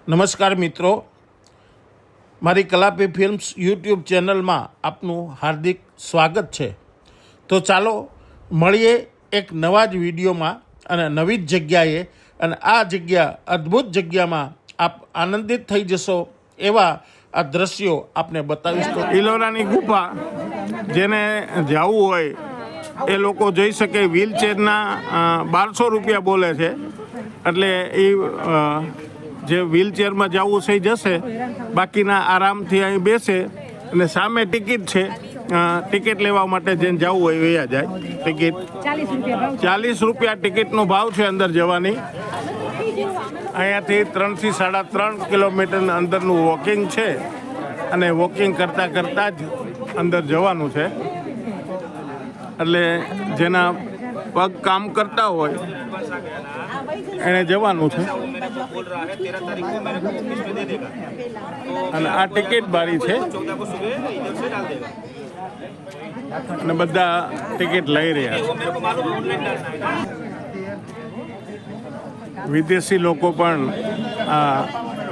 નમસ્કાર મિત્રો, મારી કલાપી ફિલ્મ્સ યુટ્યુબ ચેનલમાં આપનું હાર્દિક સ્વાગત છે। તો ચાલો મળીએ એક નવા જ વિડીયોમાં અને નવી જ જગ્યાએ, અને આ જગ્યા અદ્ભુત જગ્યામાં આપ આનંદિત થઈ જશો એવા આ દ્રશ્યો આપને બતાવીશ। તો ઇલોરાની ગુફા જેને જવું હોય એ લોકો જઈ શકે। વ્હીલચેરના 1200 રૂપિયા બોલે છે, એટલે એ જે વ્હીલચેરમાં જવું છે જશે, બાકીના આરામથી અહીં બેસે। અને સામે ટિકિટ છે, ટિકિટ લેવા માટે જેને જવું હોય વયા જાય। ટિકિટ 40 રૂપિયા ટિકિટનો ભાવ છે અંદર જવાની। અહીંયાથી 3 થી 3.5 કિલોમીટરના અંદરનું વોકિંગ છે, અને વોકિંગ કરતાં કરતાં જ અંદર જવાનું છે। એટલે જેના પગ કામ કરતા હોય એને જવાનું છે। અને આ ટિકિટ બારી છે, અને બધા ટિકિટ લઈ રહ્યા છે। વિદેશી લોકો પણ આ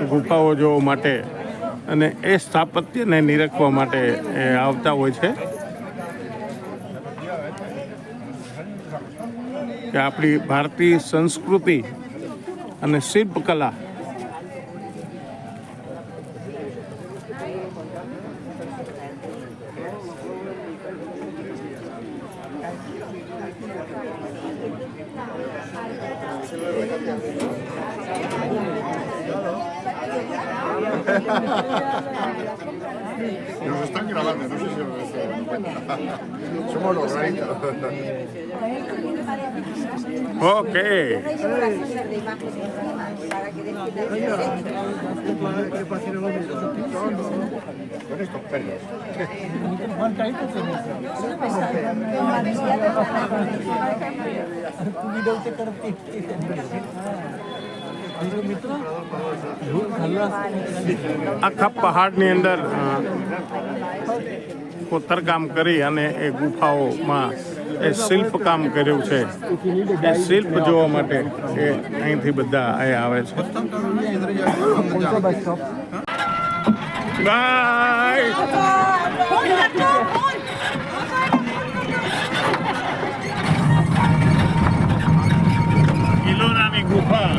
ગુફાઓ જોવા માટે અને એ સ્થાપત્યને નિરખવા માટે આવતા હોય છે કે આપણી ભારતીય સંસ્કૃતિ અને શિલ્પકલા Nos están grabando, no sé si lo se dan cuenta. Somos los raritos. Okay. Con estos perros. આખા પહાડની અંદર કોતરકામ કરી અને એ ગુફાઓમાં એ શિલ્પ કામ કર્યું છે। એ શિલ્પ જોવા માટે એ અહીંથી બધા અહીં આવે છે। બાય। ઇલોરાની ગુફા,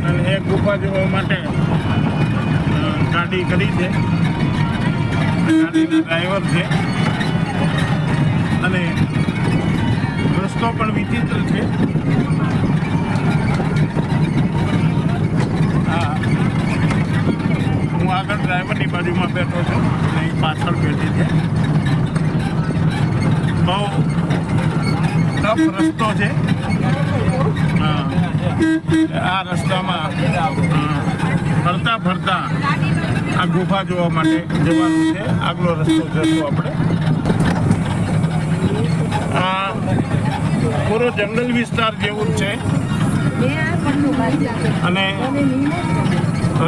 અને એ ગુફા જોવા માટે ગાડી કરી છે। ગાડીના ડ્રાઈવર છે, અને રસ્તો પણ વિચિત્ર છે। હા, હું આગળ ડ્રાઈવરની બાજુમાં બેઠો છું, અને એ પાછળ બેઠી છે। બહુ ટફ રસ્તો છે। આ રસ્તામાં ફરતા ફરતા આ ગુફા જોવા માટે જવાનું છે। આગલો રસ્તો જશું આપણે। આ પૂરો જંગલ વિસ્તાર જેવું જ છે, અને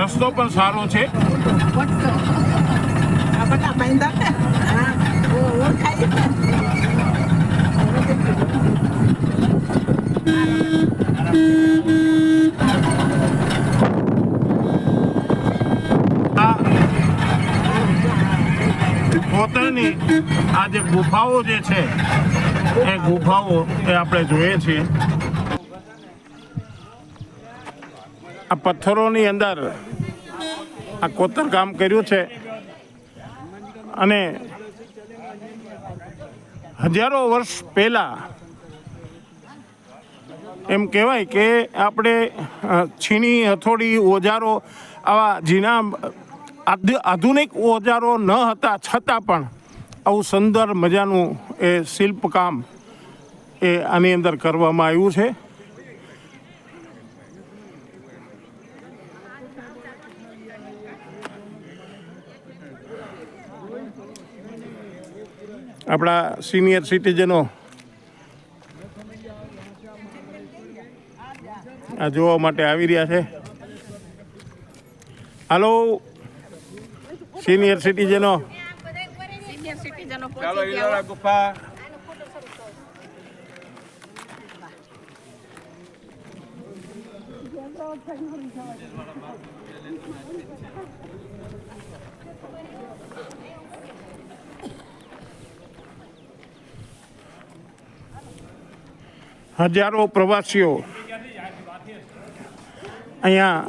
રસ્તો પણ સારો છે। કોતરની આ જે ગુફાઓ જે છે એ ગુફાઓ એ આપણે જોઈએ છીએ। આ પથ્થરોની અંદર આ કોતરકામ કર્યું છે, અને હજારો વર્ષ પહેલા એમ કહેવાય કે આપણે છીણી, હથોડી, ઓજારો, આવા જીના આધુનિક ઓજારો ન હતા છતાં પણ આવું સુંદર મજાનું એ શિલ્પકામ એ આની અંદર કરવામાં આવ્યું છે। આપણા સિનિયર સિટીઝનો આ જોવા માટે આવી રહ્યા છે। હાલો સિનિયર સિટીઝનો, ચાલો ઇલોરા ગુફા। હજારો પ્રવાસીઓ અહીંયા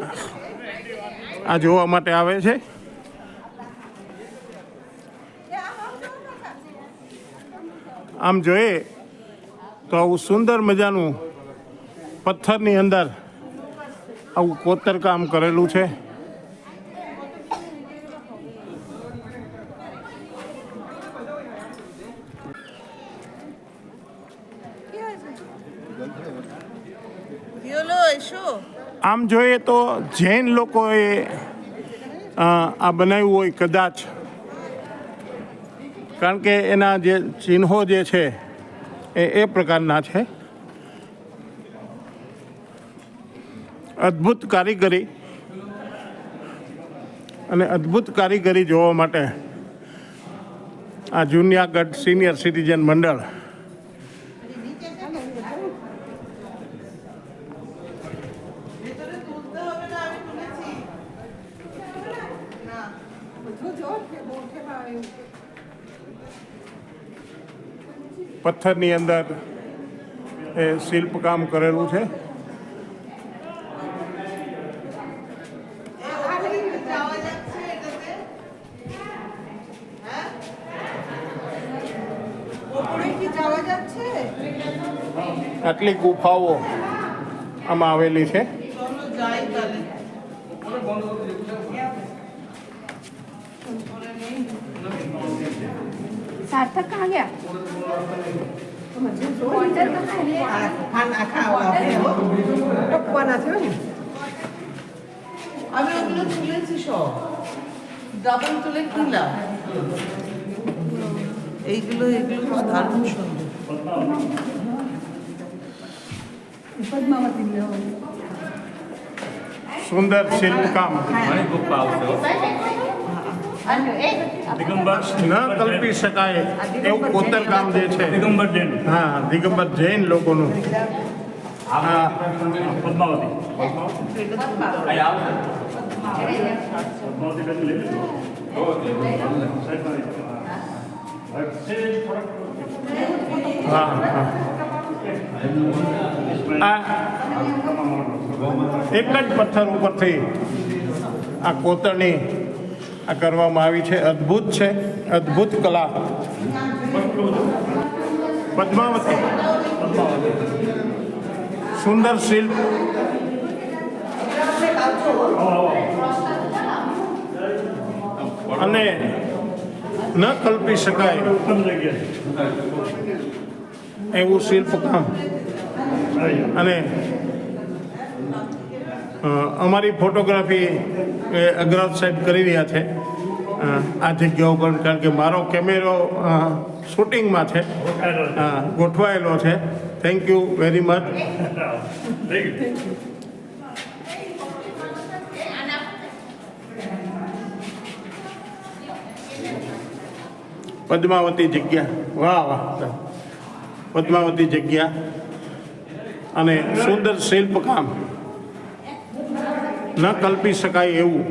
આ જોવા માટે આવે છે. આમ જોઈએ તો આવું સુંદર મજાનું પથ્થરની અંદર આવું કોતરકામ કરેલું છે. આમ જોઈએ તો જૈન લોકોએ આ બનાવ્યું હોય કદાચ, કારણ કે એના જે ચિહ્નો જે છે એ પ્રકારના છે. અદ્ભુત કારીગરી અને અદ્ભુત કારીગરી જોવા માટે આ જુનાગઢ સિનિયર સિટીઝન મંડળ પથ્થરની અંદર એ શિલ્પકામ કરેલું છે. આટલી ગુફાઓ આમાં આવેલી છે. सार्थक कहाँ गया? ডাবল তুলে কিনলাম এইগুলো দারুণ সুন্দর. સુંદર શિલ્પકામ ન કલ્પી શકાય એવું કોતરકામ જે છે. હા, દિગંબર જૈન લોકોનું. હા હા, આ એક જ પથ્થર ઉપરથી આ કોતરણી આ કરવામાં આવી છે. અદ્ભુત છે, અદ્ભુત કલા. પદ્માવતી સુંદર શિલ્પ. અને ન કલ્પી શકાય એવું શિલ્પકામ. અને અમારી ફોટોગ્રાફી અગ્રજ સાહેબ કરી રહ્યા છે આ જગ્યા ઉપર, કારણ કે મારો કેમેરો શૂટિંગમાં છે, ગોઠવાયેલો છે. Thank you very much. Padmavati જગ્યા, વાહ વાહ, પદ્માવતી જગ્યા અને સુંદર શિલ્પકામ ન કલ્પી શકાય એવું.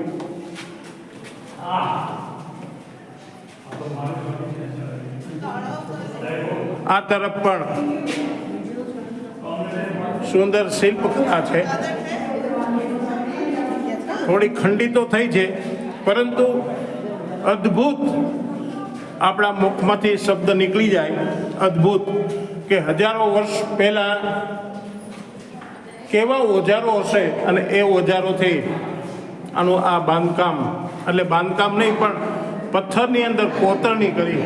આ તરફ પણ સુંદર શિલ્પકલા છે. થોડી ખંડિતો થઈ છે, પરંતુ અદ્ભુત. આપણા મુખમાંથી શબ્દ નીકળી જાય અદ્ભુત, કે હજારો વર્ષ પહેલા કેવા ઓજારો હશે અને એ ઓજારોથી આનું આ બાંધકામ, એટલે બાંધકામ નહીં પણ પથ્થરની અંદર કોતરણી કરી.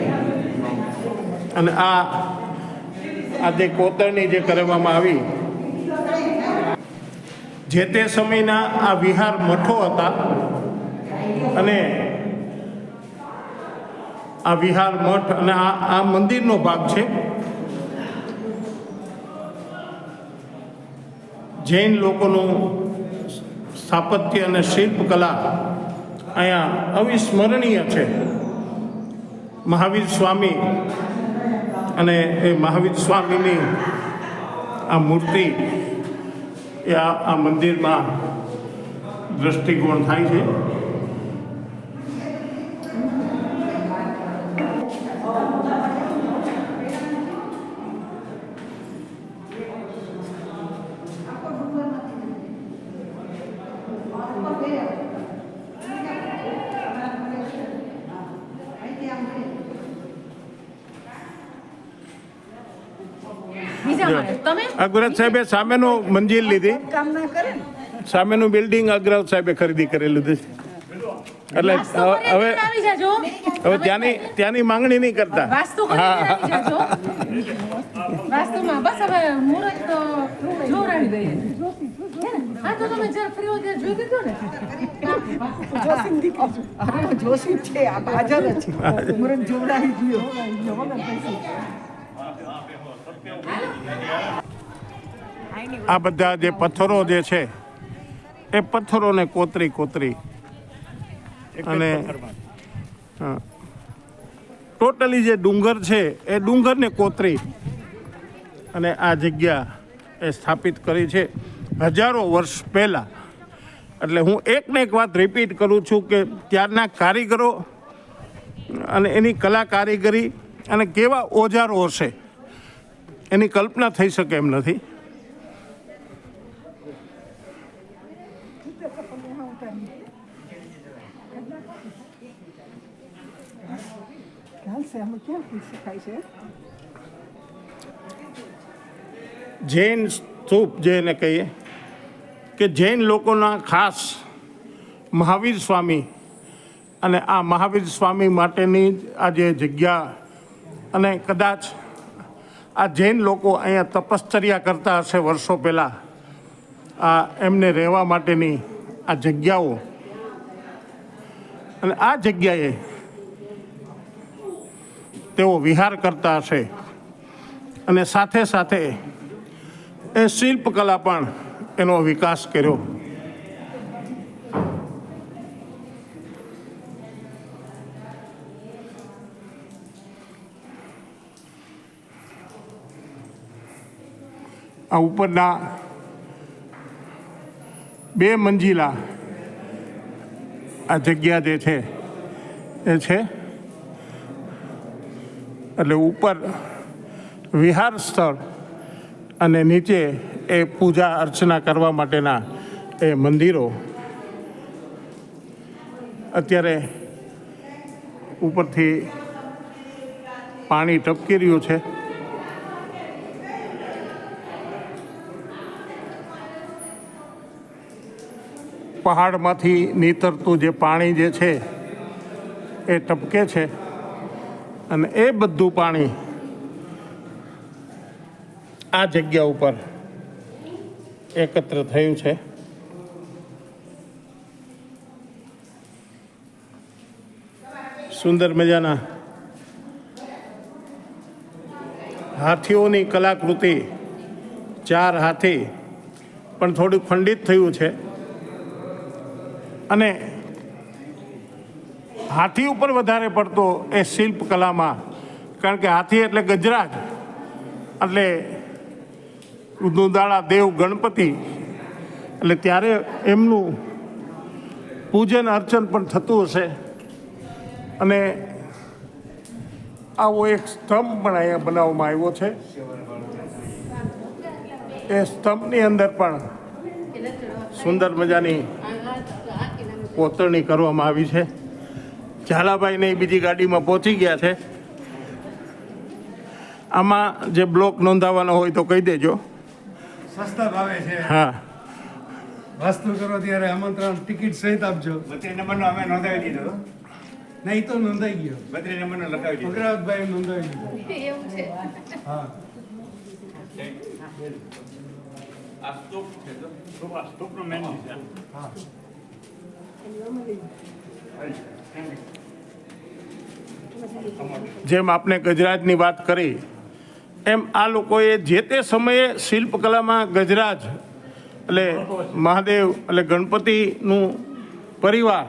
અને આ જે કોતરણી જે કરવામાં આવી, જે તે સમયના આ વિહાર મઠો હતા. અને આ વિહાર મઠ અને આ મંદિરનો ભાગ છે. જૈન લોકોનું સ્થાપત્ય અને શિલ્પકલા અહીંયા અવિસ્મરણીય છે. મહાવીર સ્વામી અને એ મહાવીર સ્વામીની આ મૂર્તિ એ આ મંદિરમાં દ્રષ્ટિકોણ થાય છે. અગ્રજ સાહેબે સામેનું મંજિલ લીધી, સામેનું બિલ્ડિંગ અગ્રજ સાહેબે ખરીદી કરેલું છે. એટલે હવે ત્યાંની માંગણી નહીં કરતા. વાસ્તુમાં બસ હવે મુહૂર્ત તો જોરાવી દઈએ. હા તો તમે જરા ફ્રી હો ત્યારે જોઈ દીધું ને. જોશી છે આ હાજર જ છે મુરત જોડાવી ગયો. આ બધા જે પથ્થરો જે છે એ પથ્થરોને કોતરી અને ટોટલી જે ડુંગર છે એ ડુંગરને કોતરી અને આ જગ્યા એ સ્થાપિત કરી છે હજારો વર્ષ પહેલાં. એટલે હું એકને એક વાત રિપીટ કરું છું કે ત્યારના કારીગરો અને એની કલા કારીગરી અને કેવા ઓજારો હશે એની કલ્પના થઈ શકે એમ નથી. જૈન સ્તૂપ જેને કહીએ કે જૈન લોકોના ખાસ મહાવીર સ્વામી અને આ મહાવીર સ્વામી માટેની આ જે જગ્યા અને કદાચ આ જૈન લોકો અહીંયા તપશ્ચર્યા કરતા હશે વર્ષો પહેલાં. આ એમને રહેવા માટેની આ જગ્યાઓ અને આ જગ્યાએ તેઓ વિહાર કરતા હશે અને સાથે સાથે એ શિલ્પકલા પણ એનો વિકાસ કર્યો. આ ઉપરના 2 મંજિલા આ જગ્યા જે છે એ છે. એટલે ઉપર વિહાર સ્થળ અને નીચે એ પૂજા અર્ચના કરવા માટેના એ મંદિરો. અત્યારે ઉપરથી પાણી ટપકી રહ્યું છે. પહાડમાંથી નીતરતું જે પાણી જે છે એ ટપકે છે અને એ બધું પાણી આ જગ્યા ઉપર એકત્ર થયું છે. સુંદર મજાના હાથીઓની કલાકૃતિ, 4 હાથી પણ થોડું ખંડિત થયું છે અને હાથી ઉપર વધારે પડતો એ શિલ્પકલામાં, કારણ કે હાથી એટલે ગજરાજ, એટલે દુંદાળા દેવ ગણપતિ, એટલે ત્યારે એમનું પૂજન અર્ચન પણ થતું હશે. અને આવો એક સ્તંભ પણ અહીંયા બનાવવામાં આવ્યો છે. એ સ્તંભની અંદર પણ સુંદર મજાની કોતરણી કરવામાં આવી છે. ઝાલાભાઈ ને બીજી ગાડીમાં પહોંચી ગયા છે. આમાં જે બ્લોક નોંધાવવાનો હોય તો કહી દેજો. સસ્તા ભાવે છે. હા, વાસ્તુ કરો ત્યારે આમંત્રણ ટિકિટ સહિત આપજો. 32 નંબરનો અમે નોંધાવી દીધો. નહીં તો નોંધાઈ ગયો. 32 નંબરનો લખાવી દીધો. અગ્રવતભાઈ નોંધાવી દીધો. એવું છે. હા. આ સ્તૂપ છે તો આ સ્તૂપનો મેન છે. હા. જેમ આપણે ગજરાજની વાત કરી એમ આ લોકોએ જે તે સમયે શિલ્પકલામાં ગજરાજ એટલે મહાદેવ એટલે ગણપતિનું પરિવાર,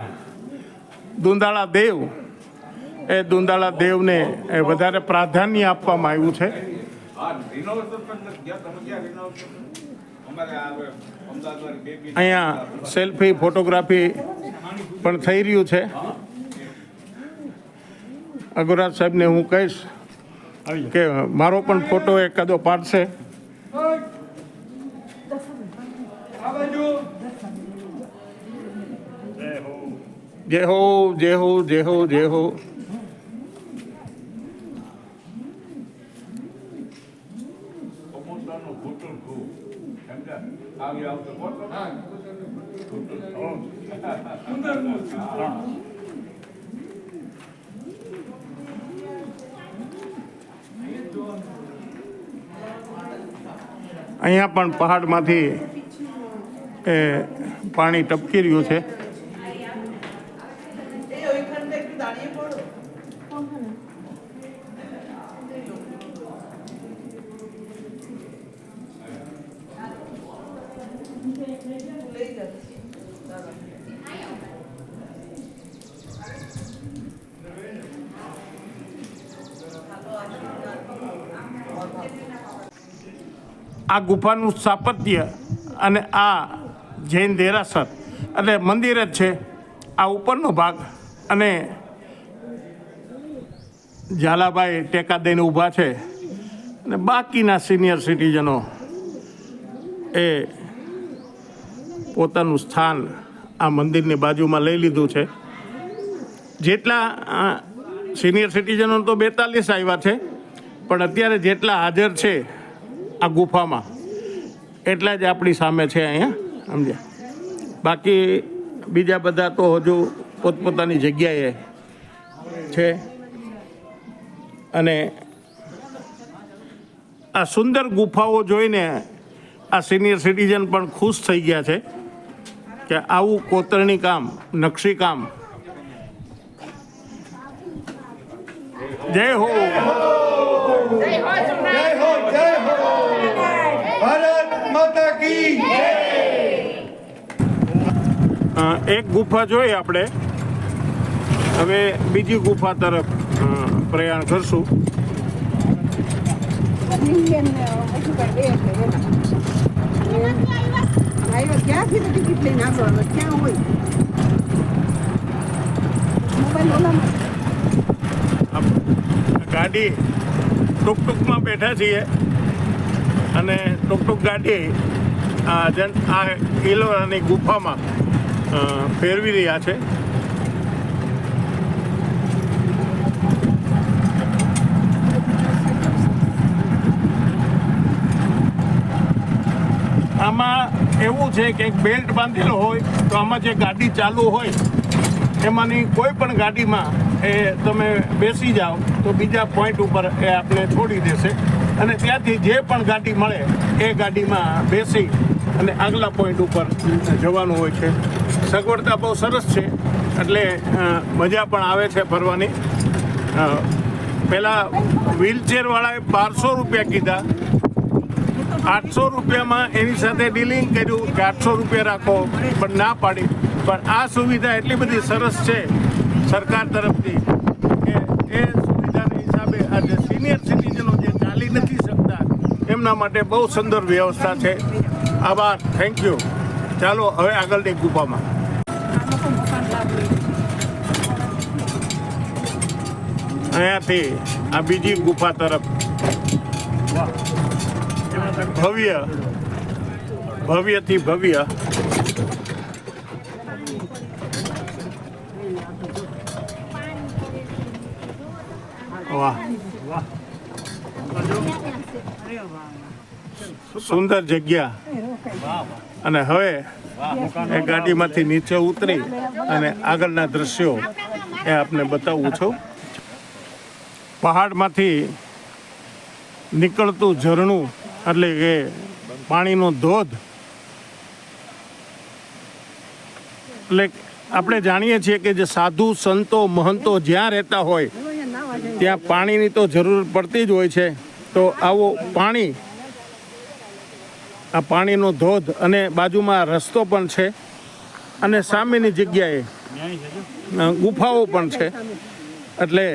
દુંદાળા દેવ, એ દુંદાળા દેવને એ વધારે પ્રાધાન્ય આપવામાં આવ્યું છે. અહીંયા સેલ્ફી ફોટોગ્રાફી પણ થઈ રહ્યું છે. અઘોરાજ સાહેબને હું કહીશ કે મારો પણ ફોટો એકાદો પાડશે. જય હો જય હો જય હો જય હો. અહીંયા પણ પહાડમાંથી પાણી ટપકી રહ્યું છે. આ ગુફાનું સ્થાપત્ય અને આ જૈન દેરાસર એટલે મંદિર જ છે. આ ઉપરનો ભાગ અને ઝાલાભાઈ ટેકા દઈને ઊભા છે અને બાકીના સિનિયર સિટીઝનો એ પોતાનું સ્થાન આ મંદિરની બાજુમાં લઈ લીધું છે. જેટલા સિનિયર સિટીઝનો તો 42 આવ્યા છે, પણ અત્યારે જેટલા હાજર છે આ ગુફામાં એટલા જ આપણી સામે છે અહીંયા, સમજ્યા. બાકી બીજા બધા તો હજુ પોતપોતાની જગ્યાએ છે. અને આ સુંદર ગુફાઓ જોઈને આ સિનિયર સિટીઝન પણ ખુશ થઈ ગયા છે કે આવું કોતરણી કામ, નકશી કામ. જય હો ભારત માતા કી એક ગુફા જોઈ આપણે. હવે બીજી ગુફા તરફ પ્રયાણ કરશું. ક્યાંથી તો ટિકિટ લઈને આગળ ક્યાં હોય મોબાઈલ ઓલામાં ગાડી ટુકટુકમાં બેઠા છીએ અને ટુકટુક ગાડી આ કિલ્લાની ગુફામાં ફેરવી રહ્યા છે. આમાં એવું છે કે એક બેલ્ટ બાંધેલો હોય તો આમાં જે ગાડી ચાલુ હોય એમાંની કોઈ પણ ગાડીમાં એ તમે બેસી જાઓ તો બીજા પોઈન્ટ ઉપર એ આપણે છોડી દેશે અને ત્યાંથી જે પણ ગાડી મળે એ ગાડીમાં બેસી અને આગલા પોઈન્ટ ઉપર જવાનું હોય છે. સગવડતા બહુ સરસ છે, એટલે મજા પણ આવે છે ફરવાની. પહેલાં વ્હીલચેરવાળાએ 1200 રૂપિયા કીધા, 800 રૂપિયામાં એની સાથે ડીલિંગ કર્યું કે 800 રૂપિયા રાખો, પણ ના પાડી. પણ આ સુવિધા એટલી બધી સરસ છે સરકાર તરફથી કે એ સુવિધાના હિસાબે આ જે સિનિયર સિટીઝનો જે ચાલી નથી શકતા એમના માટે બહુ સુંદર વ્યવસ્થા છે. આભાર, થેન્ક યુ. ચાલો હવે આગળની ગુફામાં. અહીંયાથી આ બીજી ગુફા તરફ ભવ્યથી ભવ્ય વાહ સુંદર જગ્યા. અને હવે એ ગાડીમાંથી નીચે ઉતરી અને આગળના દ્રશ્યો એ આપને બતાવું છું. પહાડમાંથી નીકળતું ઝરણું એટલે કે પાણીનો ધોધ. એટલે આપણે જાણીએ છીએ કે જે સાધુ સંતો મહંતો જ્યાં રહેતા હોય ત્યાં પાણીની તો જરૂર પડતી જ હોય છે. તો આવો આ પાણીનો ધોધ અને બાજુમાં રસ્તો પણ છે અને સામેની જગ્યાએ ગુફાઓ પણ છે. એટલે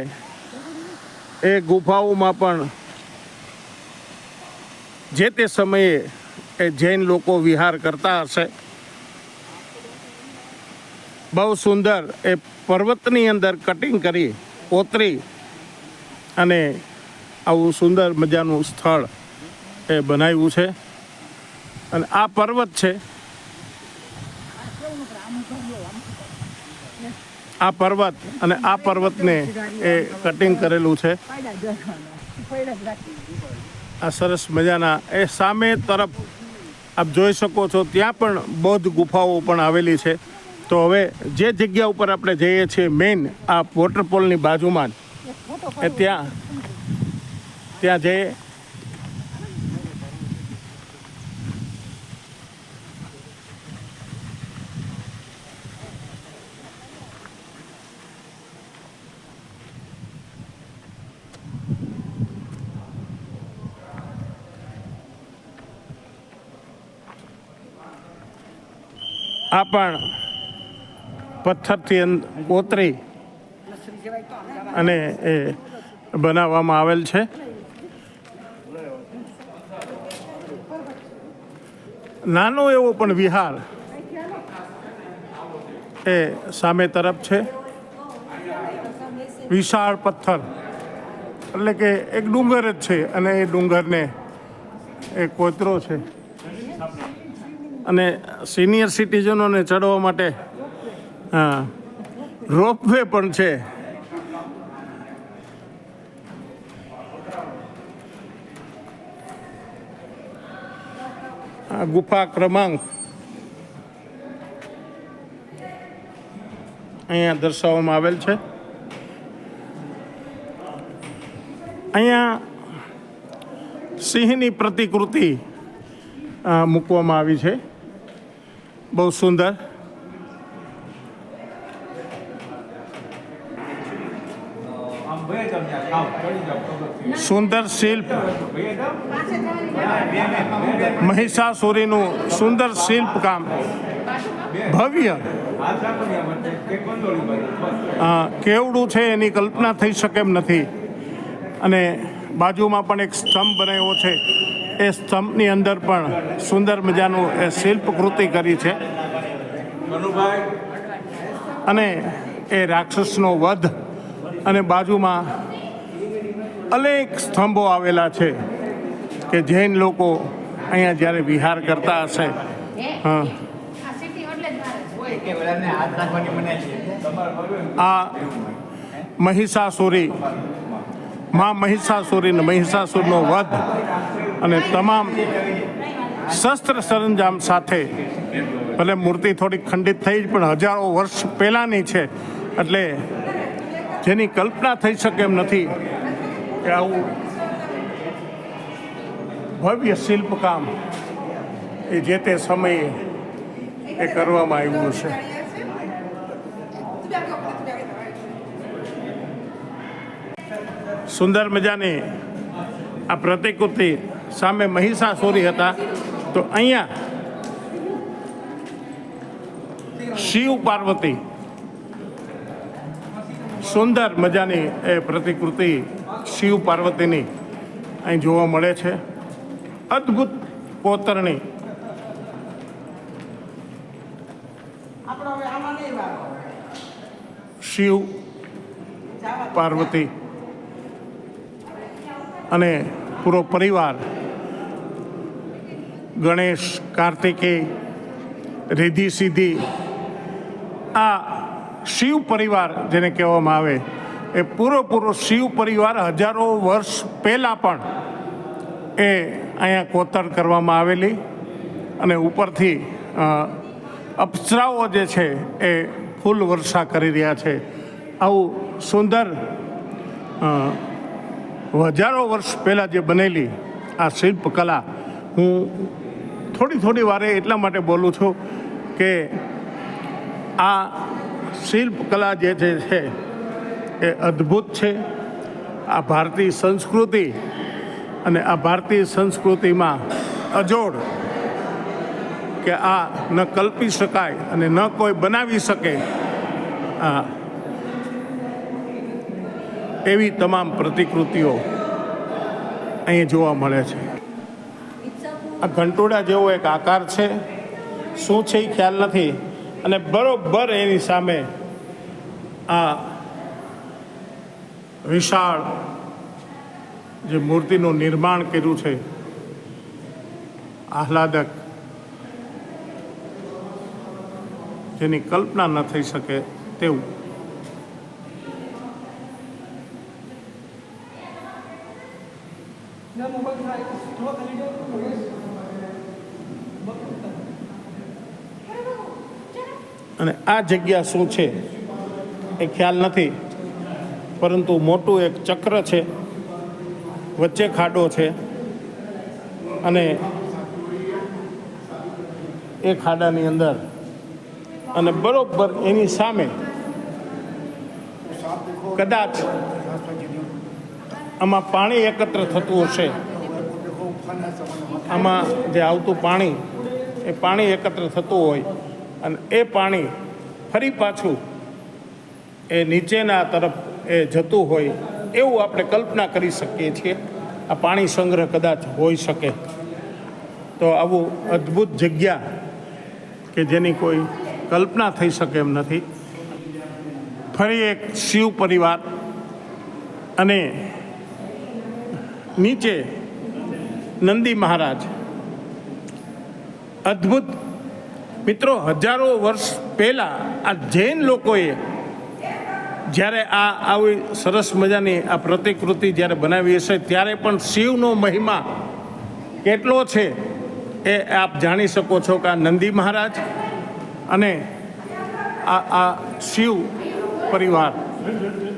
એ ગુફાઓમાં પણ જે તે સમયે એ જૈન લોકો વિહાર કરતા હશે. બહુ સુંદર એ પર્વતની અંદર કટિંગ કરી કોતરી અને આવું સુંદર મજાનું સ્થળ એ બનાવ્યું છે. અને આ પર્વત છે, આ પર્વત અને આ પર્વતને એ કટિંગ કરેલું છે. આ સરસ મજાના એ સામે તરફ આપ જોઈ શકો છો, ત્યાં પણ બૌદ્ધ ગુફાઓ પણ આવેલી છે. તો હવે જે જગ્યા ઉપર આપણે જઈએ છીએ મેઇન આ વોટરફોલની બાજુમાં જ એ ત્યાં જઈએ. આ પણ પથ્થરથી કોતરી અને એ બનાવવામાં આવેલ છે. નાનો એવો પણ વિહાર એ સામે તરફ છે. વિશાળ પથ્થર એટલે કે એક ડુંગર જ છે અને એ ડુંગરને એ કોતરો છે. અને સિનિયર સિટીઝનોને ચડવા માટે રોપવે પણ છે. આ ગુફા ક્રમાંક અહીંયા દર્શાવવામાં આવેલ છે. અહીંયા સિંહની પ્રતિકૃતિ મૂકવામાં આવી છે. બહુ સુંદર. સુંદર શિલ્પ, મહિષાસુરીનું સુંદર શિલ્પ કામ, ભવ્ય કેવડું છે એની કલ્પના થઈ શકે એમ નથી. અને બાજુમાં પણ એક સ્તંભ બનાવ્યો છે. એ સ્તંભની અંદર પણ સુંદર મજાનું એ શિલ્પકૃતિ કરી છે. અને એ રાક્ષસનો વધ અને બાજુમાં અનેક સ્તંભો આવેલા છે કે જૈન લોકો અહીંયા જ્યારે વિહાર કરતા હશે. આ મહિષાસુરી, મા મહિષાસુરી, મહિષાસુરનો વધ અને તમામ શસ્ત્ર સરંજામ સાથે, ભલે મૂર્તિ થોડી ખંડિત થઈ પણ હજારો વર્ષ પહેલાંની છે, એટલે જેની કલ્પના થઈ શકે એમ નથી કે આવું ભવ્ય શિલ્પકામ એ જે તે સમયે એ કરવામાં આવ્યું છે. સુંદર મજાની આ પ્રતિકૃતિ સામે મહિષાસુરી હતા. તો અહીંયા શિવ પાર્વતી સુંદર મજાની એ પ્રતિકૃતિ શિવ પાર્વતીની અહીં જોવા મળે છે. અદ્ભુત કોતરણી. શિવ પાર્વતી અને પૂરો પરિવાર, ગણેશ, કાર્તિકેય, રિદ્ધિ સિદ્ધિ, આ શિવ પરિવાર જેને કહેવામાં આવે એ પૂરો શિવ પરિવાર હજારો વર્ષ પહેલાં પણ એ અહીંયા કોતર કરવામાં આવેલી. અને ઉપરથી અપ્સરાઓ જે છે એ ફૂલ વર્ષા કરી રહ્યા છે. આવું સુંદર હજારો વર્ષ પહેલાં જે બનેલી આ શિલ્પકલા, હું થોડી વારે એટલા માટે બોલું છું કે આ શિલ્પકલા જે છે એ અદ્ભુત છે. આ ભારતીય સંસ્કૃતિ અને આ ભારતીય સંસ્કૃતિમાં અજોડ કે આ ન કલ્પી શકાય અને ન કોઈ બનાવી શકે એવી તમામ પ્રતિકૃતિઓ અહીં જોવા મળે છે. આ ઘંટોળા જેવો એક આકાર છે, શું છે એ ખ્યાલ નથી. અને બરોબર એની સામે આ વિશાળ જે મૂર્તિનું નિર્માણ કર્યું છે, આહલાદક, જેની કલ્પના ન થઈ શકે તેવું. અને આ જગ્યા શું છે એ ખ્યાલ નથી, પરંતુ મોટું એક ચક્ર છે, વચ્ચે ખાડો છે અને એ ખાડાની અંદર અને બરોબર એની સામે કદાચ આમાં પાણી એકત્ર થતું હશે. આમાં જે આવતું પાણી, એ પાણી એકત્ર થતું હોય અને એ પાણી ફરી પાછું એ નીચેના તરફ એ જતું હોય એવું આપણે કલ્પના કરી શકીએ છીએ. આ પાણી સંગ્રહ કદાચ હોઈ શકે. તો આવું અદ્ભુત જગ્યા કે જેની કોઈ કલ્પના થઈ શકે એમ નથી. ફરી એક શિવ પરિવાર અને નીચે નંદી મહારાજ. અદ્ભુત મિત્રો, હજારો વર્ષ પહેલાં આ જૈન લોકોએ જ્યારે આવી સરસ મજાની આ પ્રતિકૃતિ જ્યારે બનાવી હશે, ત્યારે પણ શિવનો મહિમા કેટલો છે એ આપ જાણી શકો છો કે આ નંદી મહારાજ અને આ શિવ પરિવાર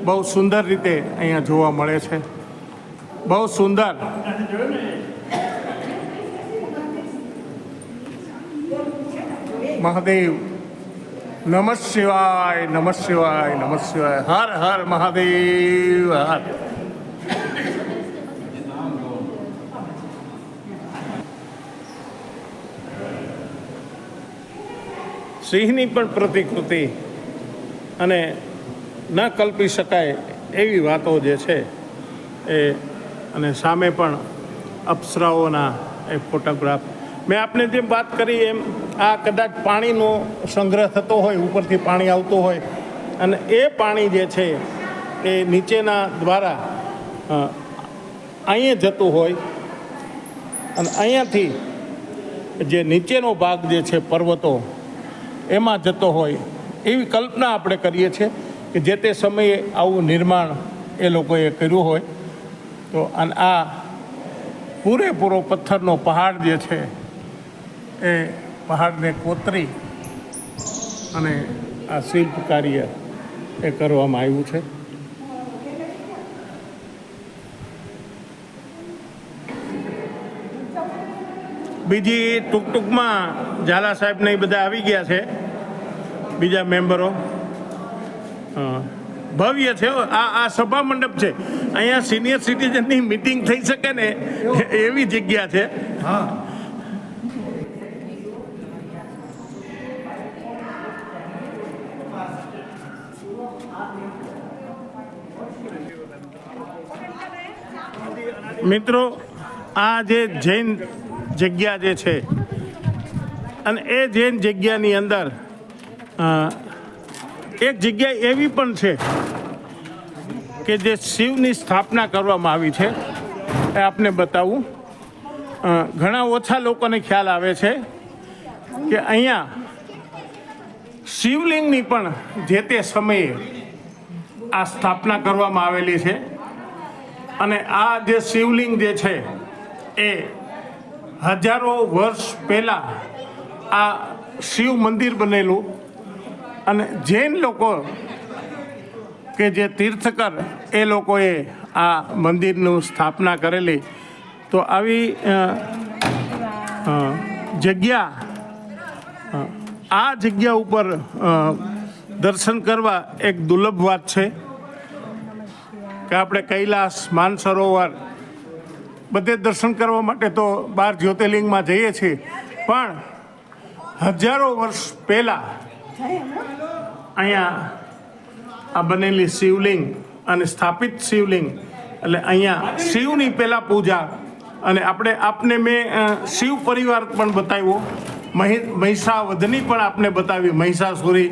બહુ સુંદર રીતે અહીંયા જોવા મળે છે. બહુ સુંદર. મહાદેવ. નમઃ શિવાય, નમઃ શિવાય, નમઃ શિવાય. હર હર મહાદેવ, હર. સિંહની પણ પ્રતિકૃતિ અને ન કલ્પી શકાય એવી વાતો જે છે એ, અને સામે પણ અપ્સરાઓના એ ફોટોગ્રાફ. મેં આપને જેમ વાત કરી એમ આ કદાચ પાણીનો સંગ્રહ થતો હોય, ઉપરથી પાણી આવતું હોય અને એ પાણી જે છે એ નીચેના દ્વારા અહીંયા જતું હોય અને અહીંયાથી જે નીચેનો ભાગ જે છે પર્વતો એમાં જતો હોય એવી કલ્પના આપણે કરીએ છીએ કે જે તે સમયે આવું નિર્માણ એ લોકોએ કર્યું હોય. તો અને આ પૂરેપૂરો પથ્થરનો પહાડ જે છે એ પહાડને કોતરી અને આ શિલ્પ કાર્ય એ કરવામાં આવ્યું છે. બીજી ટૂંકમાં ઝાલા સાહેબ ને બધા આવી ગયા છે, બીજા મેમ્બરો. ભવ્ય છે આ સભા મંડપ છે. અહીંયા સિનિયર સિટીઝનની મિટિંગ થઈ શકે ને એવી જગ્યા છે. હા, મિત્રો, આ જે જૈન જગ્યા જે છે અને એ જૈન જગ્યાની અંદર એક જગ્યા એવી પણ છે કે જે શિવની સ્થાપના કરવામાં આવી છે. એ આપને બતાવું. ઘણા ઓછા લોકોને ખ્યાલ આવે છે કે અહીંયા શિવલિંગની પણ જે તે સમયે આ સ્થાપના કરવામાં આવેલી છે. અને આ જે શિવલિંગ જે છે એ હજારો વર્ષ પહેલાં આ શિવ મંદિર બનેલું અને જૈન લોકો કે જે તીર્થકર એ લોકોએ આ મંદિરનું સ્થાપના કરેલી. તો આવી જગ્યા, આ જગ્યા ઉપર દર્શન કરવા એક દુર્લભ વાત છે કે આપણે કૈલાસ, માનસરોવર બધે દર્શન કરવા માટે તો 12 જ્યોતિર્લિંગમાં જઈએ છીએ, પણ હજારો વર્ષ પહેલાં અહીંયા આ બનેલી શિવલિંગ અને સ્થાપિત શિવલિંગ, એટલે અહીંયા શિવની પહેલાં પૂજા અને આપને મેં શિવ પરિવાર પણ બતાવ્યો, મહિષાવધની પણ આપને બતાવી, મહિષાસુરી.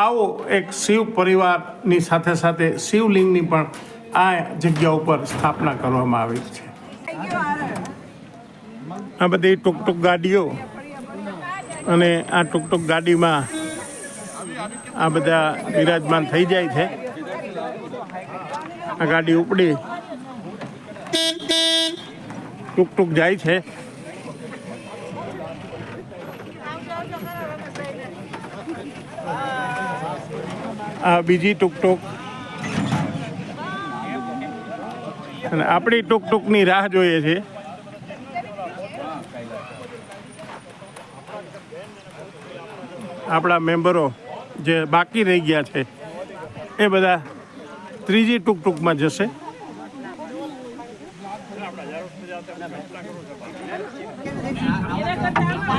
આવો એક શિવ પરિવારની સાથે સાથે શિવલિંગની પણ આ જગ્યા ઉપર સ્થાપના કરવામાં આવી છે. આ બધી ટુકટુક ગાડીઓ, અને આ ટુકટુક ગાડીમાં આ બધા બિરાજમાન થઈ જાય છે. આ ગાડી ઉપડી ટુકટુક જાય છે. આ બીજી ટુકટુક, અને આપણી ટુકટુકની રાહ જોઈએ છે. આપણા મેમ્બરો જે બાકી રહી ગયા છે એ બધા ત્રીજી ટુકટુકમાં જશે.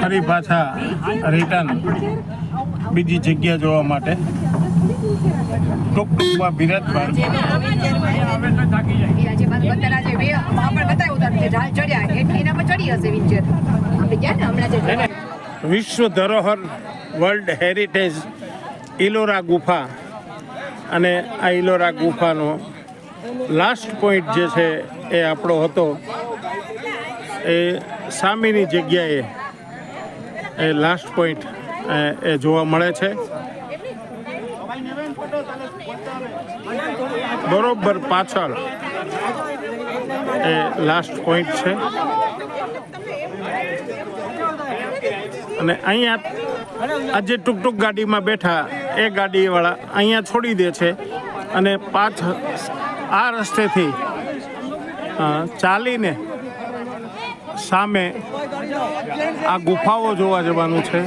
ફરી પાછા રિટર્ન બીજી જગ્યા જોવા માટે ટુકટુકમાં બિરાજમાન. વિશ્વ ધરોહર વર્લ્ડ હેરિટેજ ઇલોરા ગુફા, અને આ ઇલોરા ગુફાનો લાસ્ટ પોઈન્ટ જે છે એ આપણો હતો એ સામેની જગ્યાએ એ લાસ્ટ પોઈન્ટ એ જોવા મળે છે. બરોબર પાછળ એ લાસ્ટ પોઈન્ટ છે. અને અહીંયા આ જે ટુકટુક ગાડીમાં બેઠા એ ગાડીવાળા અહીંયા છોડી દે છે, અને આ રસ્તેથી ચાલીને સામે આ ગુફાઓ જોવા જવાનું છે,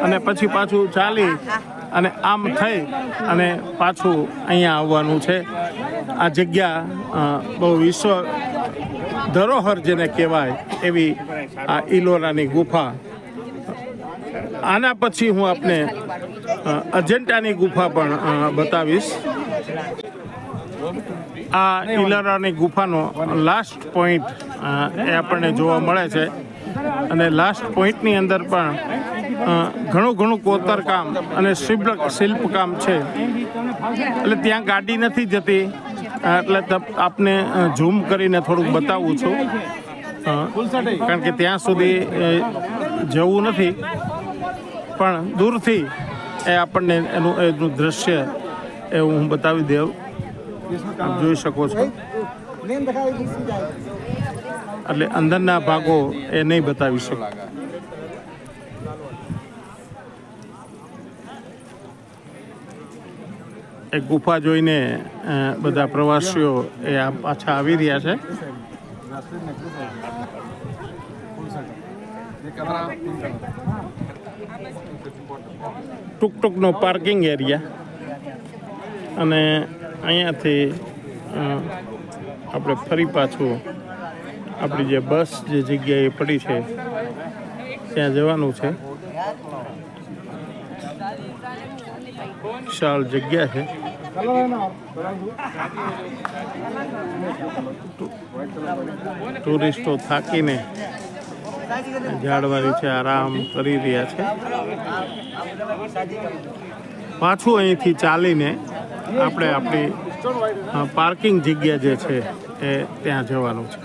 અને પછી પાછું ચાલી અને આમ થઈ અને પાછું અહીંયા આવવાનું છે. આ જગ્યા બહુ વિશ્વ ધરોહર જેને કહેવાય એવી આ ઇલોરાની ગુફા. આના પછી હું આપને અજંટાની ગુફા પણ બતાવીશ. આ ઇલોરાની ગુફાનો લાસ્ટ પોઈન્ટ એ આપણને જોવા મળે છે, અને લાસ્ટ પોઈન્ટની અંદર પણ ઘણું કોતરકામ અને શિલ્પકામ છે. એટલે ત્યાં ગાડી નથી જતી, એટલે આપને ઝૂમ કરીને થોડુંક બતાવું છું, કારણ કે ત્યાં સુધી જવું નથી, પણ દૂરથી એ આપણને એનું દ્રશ્ય એવું હું બતાવી દઉં. આપ જોઈ શકો છો. એટલે અંદરના ભાગો એ નહીં બતાવી શકું. એ ગુફા જોઈને બધા પ્રવાસીઓ એ પાછા આવી રહ્યા છે. ટુકટુકનો પાર્કિંગ એરિયા, અને અહીંયાથી આપણે ફરી પાછું આપણી જે બસ જે જગ્યાએ પડી છે ત્યાં જવાનું છે. વિશાળ જગ્યા છે. ટુરિસ્ટો થાકીને ઝાડવા નીચે આરામ કરી રહ્યા છે. પાછું અહીંથી ચાલીને આપણે આપણી પાર્કિંગ જગ્યા જે છે એ ત્યાં જવાનું છે.